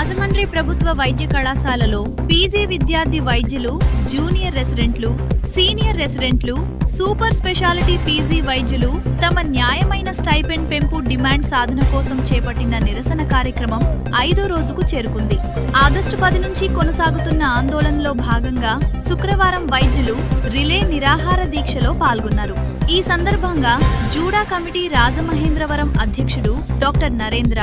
రాజమండ్రి ప్రభుత్వ వైద్య కళాశాలలో పీజీ విద్యార్థి వైద్యులు, జూనియర్ రెసిడెంట్లు, సీనియర్ రెసిడెంట్లు, సూపర్ స్పెషాలిటీ పీజీ వైద్యులు తమ న్యాయమైన స్టైపెండ్ పెంపు డిమాండ్ సాధన కోసం చేపట్టిన నిరసన కార్యక్రమం 5వ రోజుకు చేరుకుంది. ఆగస్టు 10 నుంచి కొనసాగుతున్న ఆందోళనలో భాగంగా శుక్రవారం వైద్యులు రిలే నిరాహార దీక్షలో పాల్గొన్నారు. ఈ సందర్భంగా జూడా కమిటీ రాజమహేంద్రవరం అధ్యక్షుడు doctor Narendra,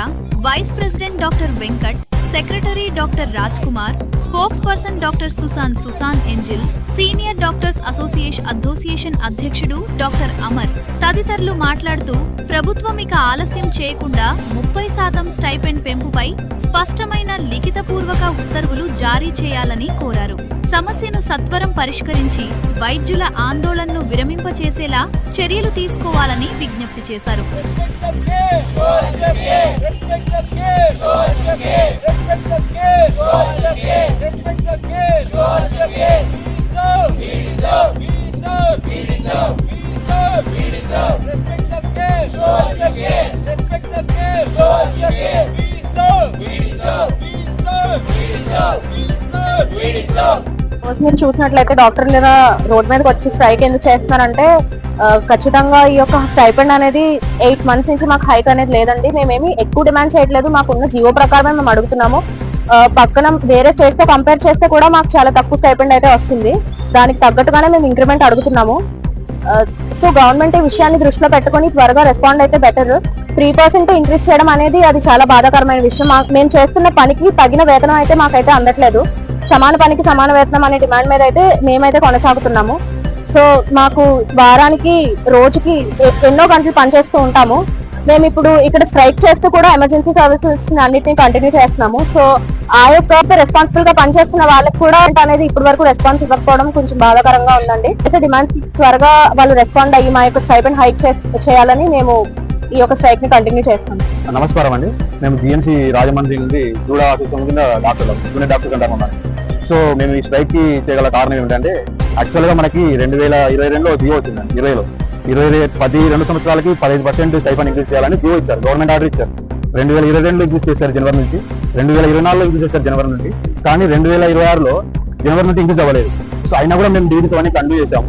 vice president doctor Venkat, secretary doctor Raj Kumar, spokesperson doctor Susan Angel, senior doctors association అధ్యక్షుడు డాక్టర్ అమర్ తదితరులు మాట్లాడుతూ ప్రభుత్వం ఇక ఆలస్యం చేయకుండా 30% స్టైపెండ్ పెంపుపై స్పష్టమైన లిఖితపూర్వక ఉత్తర్వులు జారీ చేయాలని కోరారు. సమస్యను సత్వరం పరిష్కరించి వైద్యుల ఆందోళనను విరమింపచేసేలా చర్యలు తీసుకోవాలని విజ్ఞప్తి చేశారు. మీరు చూసినట్లయితే డాక్టర్లు ఇలా రోడ్ మీదకి వచ్చి స్ట్రైక్ ఎందుకు చేస్తున్నారంటే ఖచ్చితంగా ఈ యొక్క స్టైపెండ్ అనేది 8 months నుంచి మాకు హైక్ అనేది లేదండి. మేమేమి ఎక్కువ డిమాండ్ చేయట్లేదు, మాకున్న జీవో ప్రకారమే మేము అడుగుతున్నాము. పక్కన వేరే స్టేట్స్ తో కంపేర్ చేస్తే కూడా మాకు చాలా తక్కువ స్టైపెండ్ అయితే వస్తుంది. దానికి తగ్గట్టుగానే మేము ఇంక్రిమెంట్ అడుగుతున్నాము. సో గవర్నమెంట్ ఈ విషయాన్ని దృష్టిలో పెట్టుకుని త్వరగా రెస్పాండ్ అయితే బెటర్. 3% ఇంక్రీజ్ చేయడం అనేది అది చాలా బాధాకరమైన విషయం. మేము చేస్తున్న పనికి తగిన వేతనం అయితే మాకైతే అందట్లేదు. సమాన పనికి సమాన వేతనం అనే డిమాండ్ మీద అయితే మేమైతే కొనసాగుతున్నాము. సో మాకు వారానికి రోజుకి ఎన్నో గంటలు పనిచేస్తూ ఉంటాము. మేము ఇప్పుడు ఇక్కడ స్ట్రైక్ చేస్తూ కూడా ఎమర్జెన్సీ సర్వీసెస్ అన్నిటిని కంటిన్యూ చేస్తున్నాము. సో ఆ యొక్క రెస్పాన్సిబుల్ గా పనిచేస్తున్న వాళ్ళకి కూడా అనేది ఇప్పటి వరకు రెస్పాన్స్ ఇవ్వకపోవడం కొంచెం బాధాకరంగా ఉందండి. డిమాండ్స్ త్వరగా వాళ్ళు రెస్పాండ్ అయ్యి మా యొక్క స్టైపెండ్ హైక్ చేయాలని మేము ఈ యొక్క స్ట్రైక్ ని కంటిన్యూ చేస్తాం. నమస్కారం అండి, మేము జిఎంసీ రాజమండ్రి నుండి జూడా అసోసియేషన్ కింద జూనియర్ డాక్టర్స్ అంటారు ఉన్నాను. సో మేము ఈ స్ట్రైక్ కి చేయగల కారణం ఏమిటంటే, యాక్చువల్ గా మనకి 2022లో జియో వచ్చిందండి. 12 సంవత్సరాలకి 15% స్టైపెండ్ ఇంక్రీజ్ చేయాలని జియో ఇచ్చారు, గవర్నమెంట్ ఆర్డర్ ఇచ్చారు. 2022లో ఇంక్రీజ్ చేశారు జనవరి నుంచి, 2024లో ఇంక్రీజ్ చేశారు జనవరి నుండి. కానీ 2026లో జనవరి నుంచి ఇంక్రీజ్ అవ్వలేదు. సో అయినా కూడా మేము డ్యూటీస్ అవన్నీ కంటిన్యూ చేసాము.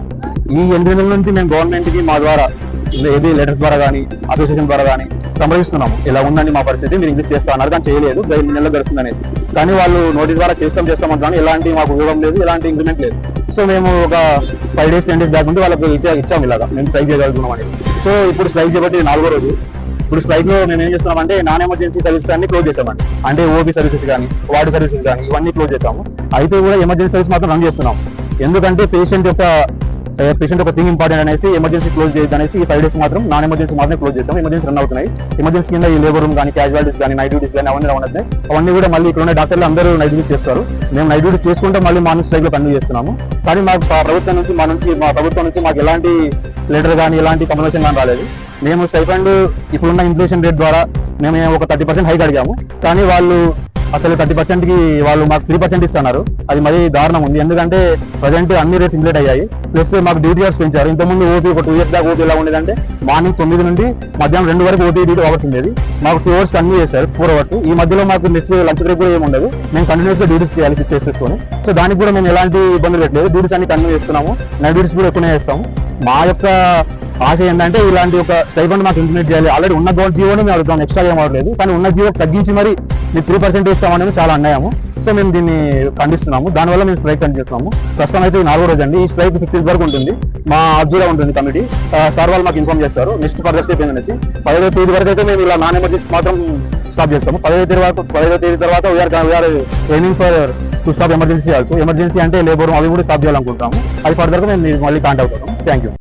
ఈ 8 నెలల నుంచి మేము గవర్నమెంట్ కి మా ద్వారా ఏది లెటర్స్ ద్వారా కానీ అసోసియేషన్ ద్వారా కానీ సంప్రదిస్తున్నాము. ఇలా ఉందండి మా పరిస్థితి, మీరు ఇంక్రీజ్ చేస్తా అన్నారు, కానీ చేయలేదు, 8 నెలలు గడుస్తుంది అనేసి. కానీ వాళ్ళు నోటీస్ ద్వారా చేస్తాం అంటున్నాను, ఎలాంటి మాకు ఉపయోగం లేదు, ఎలాంటి ఇంక్రిమెంట్ లేదు. సో మేము ఒక 5 days 10 days బ్యాక్ నుండి వాళ్ళకి ఇచ్చాము ఇలాగా మేము స్ట్రైక్ చేయగలుగుతున్నాం అనేసి. సో ఇప్పుడు స్ట్రైక్ చేయబట్టి 4వ రోజు. ఇప్పుడు స్ట్రైక్ లో మేము ఏం చేస్తున్నామంటే నాన్ ఎమర్జెన్సీ సర్వీసెస్ అన్ని క్లోజ్ చేసామండి. అంటే ఓపీ సర్వీసెస్ కానీ వార్డు సర్వీసెస్ కానీ ఇవన్నీ క్లోజ్ చేసాము. అయితే కూడా ఎమర్జెన్సీ సర్వీస్ మాత్రం రన్ చేస్తున్నాం. ఎందుకంటే పేషెంట్ ఒక థింగ్ ఇంపార్టెంట్ అనేసి ఎమర్జెన్సీ క్లోజ్ చేయదు అనేసి ఈ 5 days మాత్రం నాన్ ఎమర్జెన్సీ మాత్రమే క్లోజ్ చేస్తాం. ఎమర్జెన్సీ రన్ అవుతున్నాయి. ఎమర్జెన్సీ కింద ఈ లేబర్ రూమ్ కానీ క్యాజువాలిటీస్ కానీ నైట్ డ్యూటీస్ కానీ అవన్నీ రన్ అవుతున్నాయి. అవన్నీ కూడా మళ్ళీ ఇక్కడ ఉన్న డాక్టర్లు అందరూ నైట్ డ్యూటీ చేస్తారు. మేము నైట్ డ్యూటీ చేసుకుంటే మళ్ళీ మార్నింగ్ స్ట్రైక్ లో కంటిన్యూ చేస్తున్నాము. కానీ మాకు మా ప్రభుత్వం నుంచి మాకు ఎలాంటి లెటర్ కానీ ఎలాంటి కమ్యూనికేషన్ కానీ రాలేదు. మేము స్టైపెండ్ ఇప్పుడున్న ఇన్ఫ్లేషన్ రేట్ ద్వారా మేము ఒక 30% హైక్ అడిగాము. కానీ వాళ్ళు అసలు 30% కి వాళ్ళు మాకు 3% ఇస్తున్నారు. అది మరీ దారుణం ఉంది. ఎందుకంటే ప్రజెంట్ అన్ని రేట్స్ ఇంప్లీట్ అయ్యాయి. ప్లస్ మాకు డ్యూటీ అవర్స్ పెంచారు. ఇంతకుముందు ఓపీ ఒక 2 years దాకా ఓపీ ఎలా ఉండేదంటే మార్నింగ్ 9 నుండి మధ్యాహ్నం 2 వరకు ఓపీ డ్యూటీ అవర్స్ ఉండేది. మాకు 2 hours కంటిన్యూ చేశారు, 4 hours. ఈ మధ్యలో మాకు లంచ్ బ్రేక్ కూడా ఏమి ఉండదు. మేము కంటిన్యూస్ గా డ్యూటీస్ చేయాలి షిఫ్ట్ చేసుకొని. సో దానికి కూడా మేము ఎలాంటి ఇబ్బందులు పెట్టలేదు. డ్యూటీస్ అన్ని కంటిన్యూ చేస్తున్నాము. నైట్ డ్యూటీస్ కూడా ఎక్కువనే చేస్తాము. మా యొక్క ఆశ ఏంటంటే ఇలాంటి ఒక స్టైపెండ్ మాకు ఇంప్లిమెంట్ చేయాలి. ఆల్రెడీ ఉన్న జీవోని మేము అడుగుతాం, ఎక్స్ట్రా ఏం అవ్వలేదు. కానీ ఉన్న జీవో తగ్గించి మరి మీరు 3% ఇస్తామనేది చాలా అన్యాయము. సో మేము దీన్ని ఖండిస్తున్నాము. దానివల్ల మేము స్ట్రైక్ కంటిస్తున్నాము. ప్రస్తుతం అయితే 4వ రోజు అండి. ఈ స్ట్రైక్ 15th వరకు ఉంటుంది. మా అబ్జర్వ్ ఉంటుంది కమిటీ సార్ వాళ్ళు మాకు ఇన్ఫార్మ్ చేస్తారు నెక్స్ట్ ఫర్దర్ స్టెప్ ఏంటనేసి. 15వ తేదీ వరకు అయితే మేము ఇలా నాన్ ఎమర్జెన్సీ మాత్రం స్టాప్ చేస్తాము. 15వ తేదీ తర్వాత we are training for to stop emergency also. ఎమర్జెన్సీ అంటే లేబర్ అవి కూడా స్టాప్ చేయాలనుకుంటాము. అది ఫర్దర్గా మేము మళ్ళీ కాంటాక్ట్ అవుతాము. Thank you.